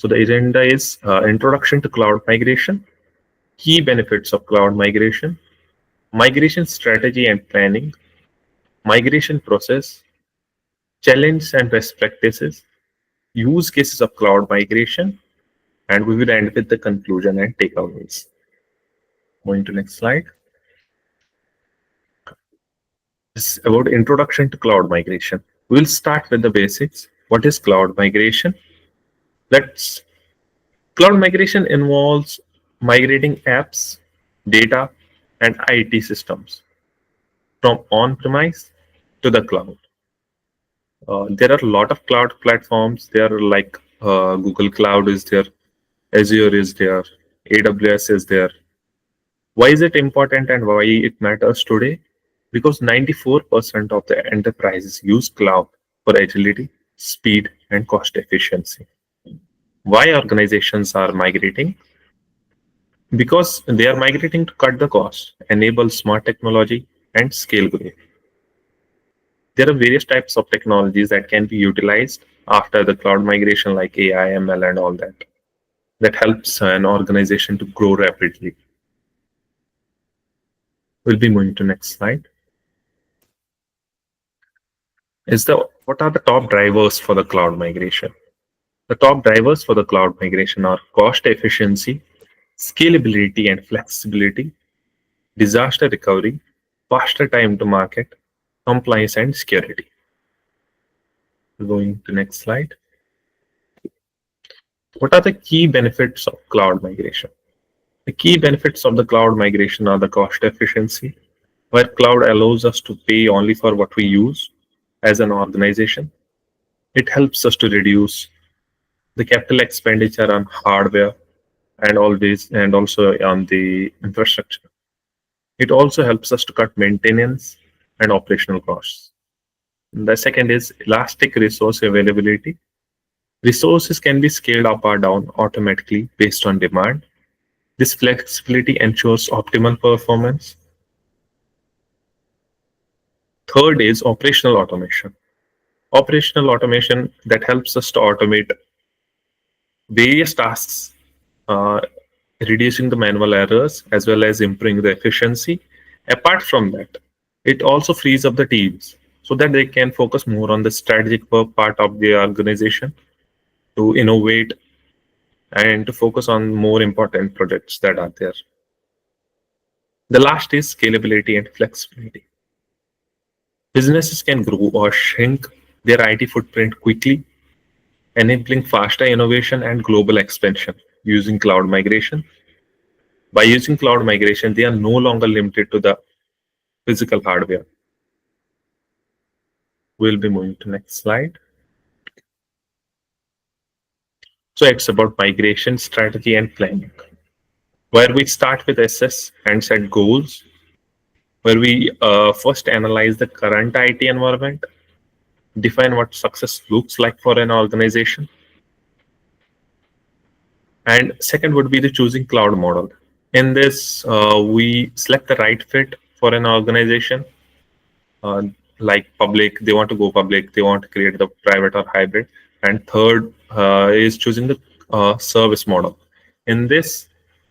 So the agenda is introduction to cloud migration, key benefits of cloud migration strategy and planning, migration process, challenge and best practices, use cases of cloud migration, and we will end with the conclusion and takeaways. Going to next slide. It's about introduction to cloud migration. We'll start with the basics. What is cloud migration? Let's Cloud migration involves migrating apps, data, and IT systems from on-premise to the cloud. There are a lot of cloud platforms. There are like Google Cloud is there, Azure is there, AWS is there. Why is it important and why it matters today? Because 94% of the enterprises use cloud for agility, speed, and cost efficiency. Why organizations are migrating? Because they are migrating to cut the cost, enable smart technology, and scale growth. There are various types of technologies that can be utilized after the cloud migration, like AI, ML, and all that. That helps an organization to grow rapidly. We'll be moving to next slide. What are the top drivers for the cloud migration? The top drivers for the cloud migration are cost efficiency, scalability and flexibility, disaster recovery, faster time to market, compliance, and security. Going to next slide. What are the key benefits of cloud migration? The key benefits of the cloud migration are the cost efficiency, where cloud allows us to pay only for what we use as an organization. It helps us to reduce the capital expenditure on hardware and also on the infrastructure. It also helps us to cut maintenance and operational costs. The second is elastic resource availability. Resources can be scaled up or down automatically based on demand. This flexibility ensures optimal performance. Third is operational automation. Operational automation that helps us to automate various tasks, reducing the manual errors as well as improving the efficiency. Apart from that, it also frees up the teams so that they can focus more on the strategic part of the organization, to innovate and to focus on more important projects that are there. The last is scalability and flexibility. Businesses can grow or shrink their IT footprint quickly, enabling faster innovation and global expansion using cloud migration. By using cloud migration, they are no longer limited to the physical hardware. We'll be moving to next slide. So it's about migration strategy and planning, where we start with assess and set goals, where we first analyze the current IT environment, define what success looks like for an organization, and second would be the choosing cloud model. In this, we select the right fit for an organization, uh, like public, they want to go public, they want to create the private or hybrid. And third is choosing the service model. In this,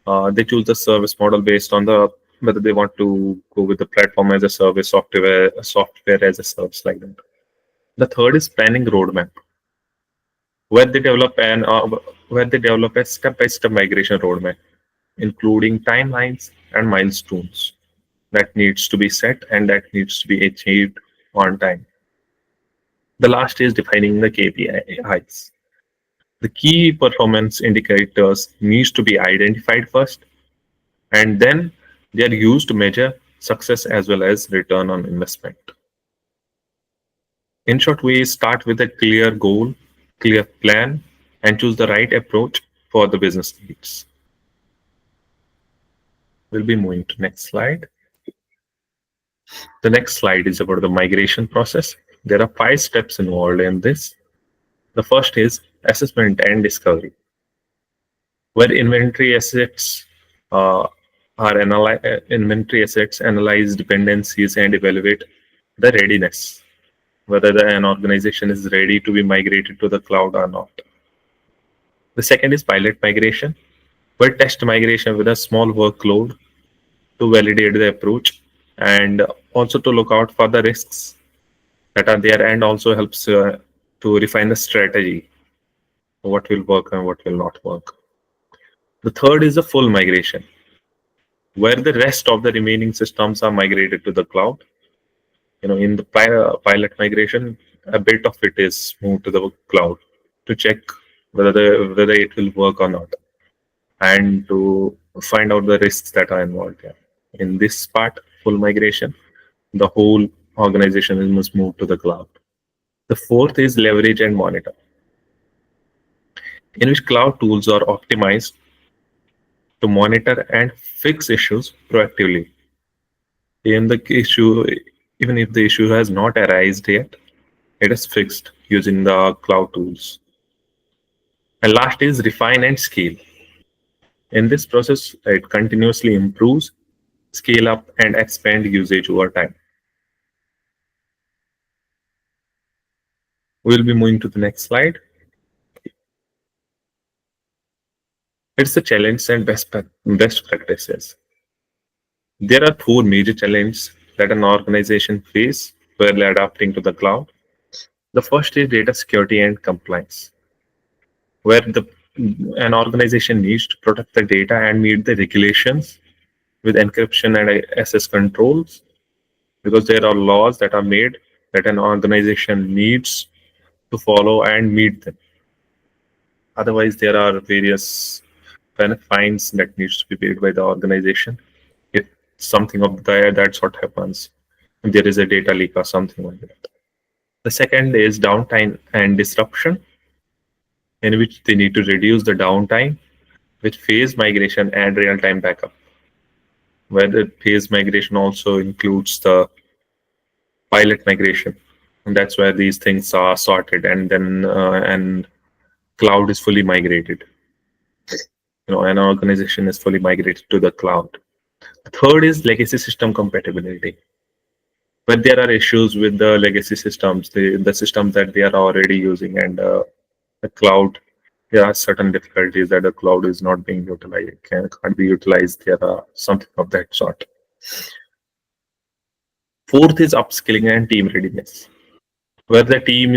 they choose the service model based on the whether they want to go with the platform as a service, software as a service, like that. The third is planning roadmap, where they develop a step-by-step migration roadmap, including timelines and milestones that needs to be set and that needs to be achieved on time. The last is defining the KPIs. The key performance indicators needs to be identified first, and then they are used to measure success as well as return on investment. In short, we start with a clear goal, clear plan, and choose the right approach for the business needs. We'll be moving to next slide. The next slide is about the migration process. There are 5 steps involved in this. The first is assessment and discovery, where inventory assets analyze dependencies and evaluate the readiness, whether an organization is ready to be migrated to the cloud or not. The second is pilot migration, where test migration with a small workload to validate the approach and also to look out for the risks that are there, and also helps to refine the strategy, what will work and what will not work. The third is the full migration, where the rest of the remaining systems are migrated to the cloud. In the pilot migration, a bit of it is moved to the cloud to check whether it will work or not, and to find out the risks that are involved here. In this part, full migration, the whole organization must move to the cloud. The fourth is leverage and monitor, in which cloud tools are optimized to monitor and fix issues proactively. In the issue, even if the issue has not arisen yet, it is fixed using the cloud tools. And last is refine and scale. In this process, it continuously improves, scale up, and expand usage over time. We'll be moving to the next slide. It's the challenge and best practices. There are four major challenges that an organization face while adapting to the cloud. The first is data security and compliance, where an organization needs to protect the data and meet the regulations with encryption and access controls, because there are laws that are made that an organization needs to follow and meet them. Otherwise, there are various fines that needs to be paid by the organization if something of that sort happens. If there is a data leak or something like that. The second is downtime and disruption, in which they need to reduce the downtime with phase migration and real-time backup, where the phase migration also includes the pilot migration, and that's where these things are sorted, and then and cloud is fully migrated. An organization is fully migrated to the cloud. The third is legacy system compatibility, where there are issues with the legacy systems, the systems that they are already using, and the cloud. There are certain difficulties that the cloud is not being utilized, can't be utilized. There are something of that sort. Fourth is upskilling and team readiness, where the team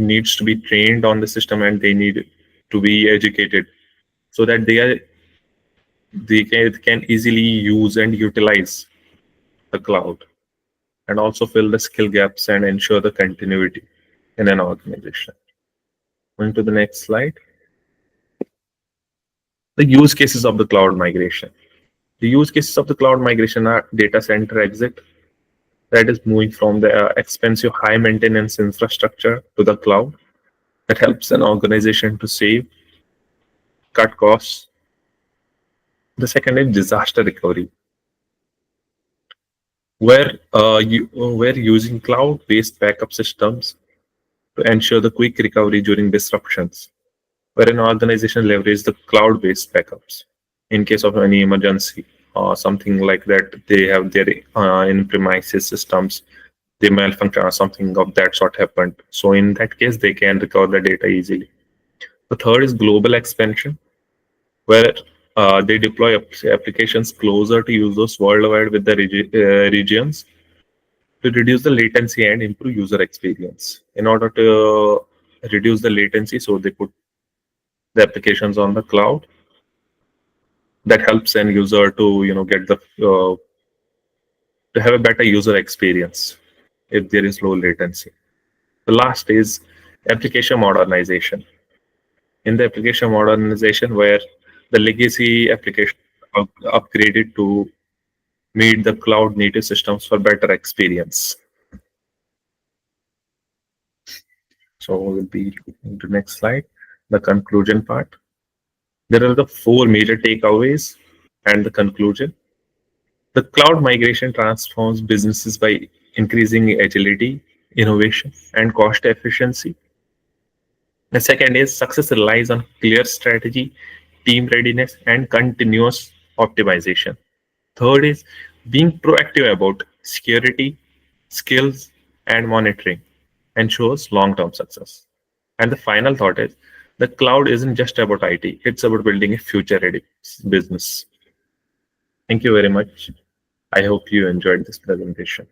needs to be trained on the system, and they need to be educated so that they can easily use and utilize the cloud, and also fill the skill gaps and ensure the continuity in an organization. Going to the next slide. The use cases of the cloud migration. The use cases of the cloud migration are data center exit, that is moving from the expensive high maintenance infrastructure to the cloud. That helps an organization to save, cut costs. The second is disaster recovery, where using cloud-based backup systems to ensure the quick recovery during disruptions, where an organization leverages the cloud-based backups in case of any emergency or something like that. They have their in-premises systems, they malfunction or something of that sort happened. So in that case, they can recover the data easily. The third is global expansion, where they deploy applications closer to users worldwide with the regions to reduce the latency and improve user experience. In order to reduce the latency, so they put the applications on the cloud. That helps an user to get the to have a better user experience if there is low latency. The last is application modernization. In the application modernization, where the legacy application are upgraded to meet the cloud native systems for better experience. So we'll be looking to next slide, the conclusion part. There are the four major takeaways and the conclusion. The cloud migration transforms businesses by increasing agility, innovation, and cost efficiency. The second is success relies on clear strategy, team readiness, and continuous optimization. Third is being proactive about security, skills, and monitoring ensures long term success. And the final thought is the cloud isn't just about IT, it's about building a future ready business. Thank you very much. I hope you enjoyed this presentation.